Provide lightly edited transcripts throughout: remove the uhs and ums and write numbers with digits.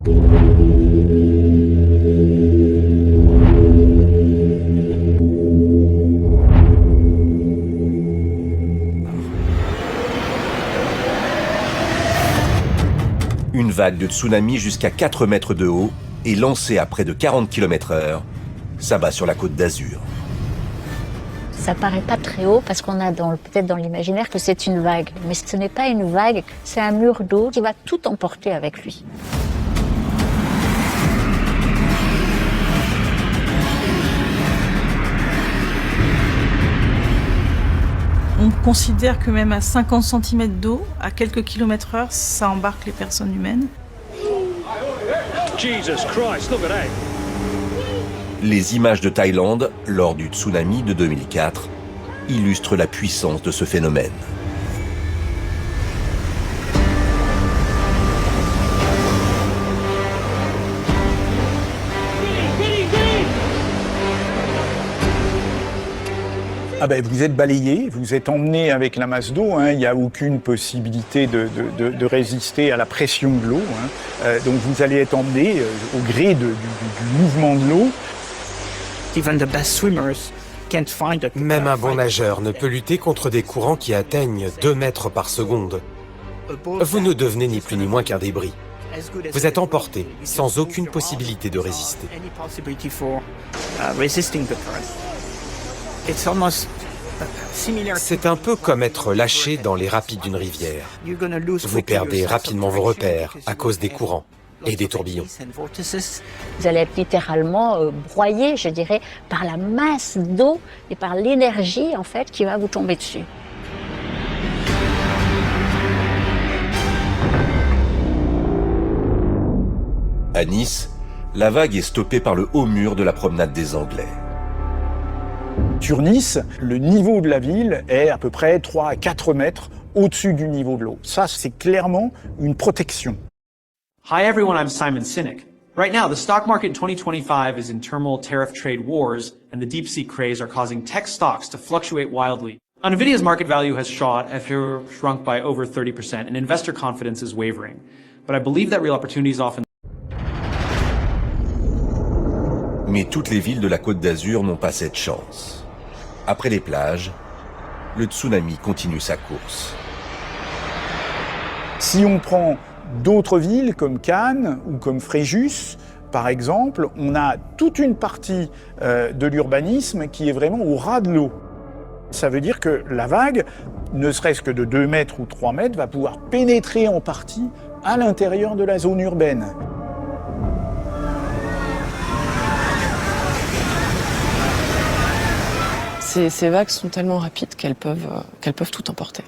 Une vague de tsunami jusqu'à 4 mètres de haut et lancée à près de 40 km/h s'abat sur la Côte d'Azur. Ça paraît pas très haut parce qu'on a peut-être dans l'imaginaire que c'est une vague. Mais ce n'est pas une vague, c'est un mur d'eau qui va tout emporter avec lui. On considère que même à 50 cm d'eau, à quelques kilomètres heure, ça embarque les personnes humaines. Jesus Christ, look at that. Les images de Thaïlande, lors du tsunami de 2004, illustrent la puissance de ce phénomène. Ah ben, vous êtes balayé, vous êtes emmené avec la masse d'eau, hein. Il n'y a aucune possibilité de résister à la pression de l'eau, hein. Donc vous allez être emmené au gré du mouvement de l'eau. Même un bon nageur ne peut lutter contre des courants qui atteignent 2 mètres par seconde. Vous ne devenez ni plus ni moins qu'un débris. Vous êtes emporté, sans aucune possibilité de résister. C'est un peu comme être lâché dans les rapides d'une rivière. Vous perdez rapidement vos repères à cause des courants et des tourbillons. Vous allez être littéralement broyé, je dirais, par la masse d'eau et par l'énergie en fait qui va vous tomber dessus. À Nice, la vague est stoppée par le haut mur de la promenade des Anglais. Sur Nice, le niveau de la ville est à peu près 3 à 4 mètres au-dessus du niveau de l'eau. Ça, c'est clairement une protection. Hi everyone, I'm Simon Sinek. Right now, the stock market in 2025 is in turmoil, tariff trade wars, and the deep sea craze are causing tech stocks to fluctuate wildly. Nvidia's market value has shot after shrunk by over 30%, and investor confidence is wavering. But I believe that real opportunities often. Mais toutes les villes de la Côte d'Azur n'ont pas cette chance. Après les plages, le tsunami continue sa course. Si on prend d'autres villes comme Cannes ou comme Fréjus, par exemple, on a toute une partie de l'urbanisme qui est vraiment au ras de l'eau. Ça veut dire que la vague, ne serait-ce que de 2 mètres ou 3 mètres, va pouvoir pénétrer en partie à l'intérieur de la zone urbaine. Ces vagues sont tellement rapides qu'elles peuvent tout emporter.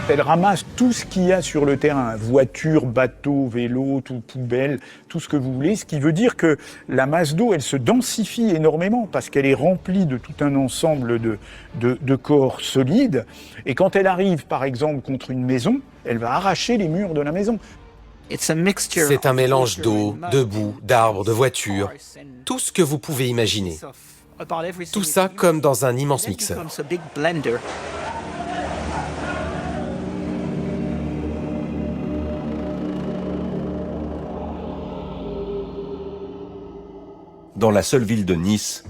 Elle ramasse tout ce qu'il y a sur le terrain, voitures, bateaux, vélos, poubelles, tout ce que vous voulez, ce qui veut dire que la masse d'eau, elle se densifie énormément parce qu'elle est remplie de tout un ensemble de corps solides. Et quand elle arrive, par exemple, contre une maison, elle va arracher les murs de la maison. C'est un mélange d'eau, de boue, d'arbres, de voitures, tout ce que vous pouvez imaginer. Tout ça comme dans un immense mixeur. Dans la seule ville de Nice,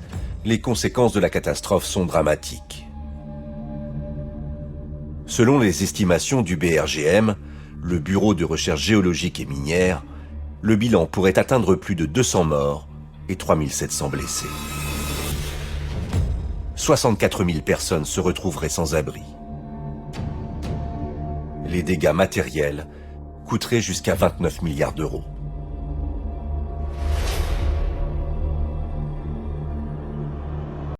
les conséquences de la catastrophe sont dramatiques. Selon les estimations du BRGM, le Bureau de recherche géologique et minière, le bilan pourrait atteindre plus de 200 morts et 3700 blessés. 64 000 personnes se retrouveraient sans abri. Les dégâts matériels coûteraient jusqu'à 29 milliards d'euros.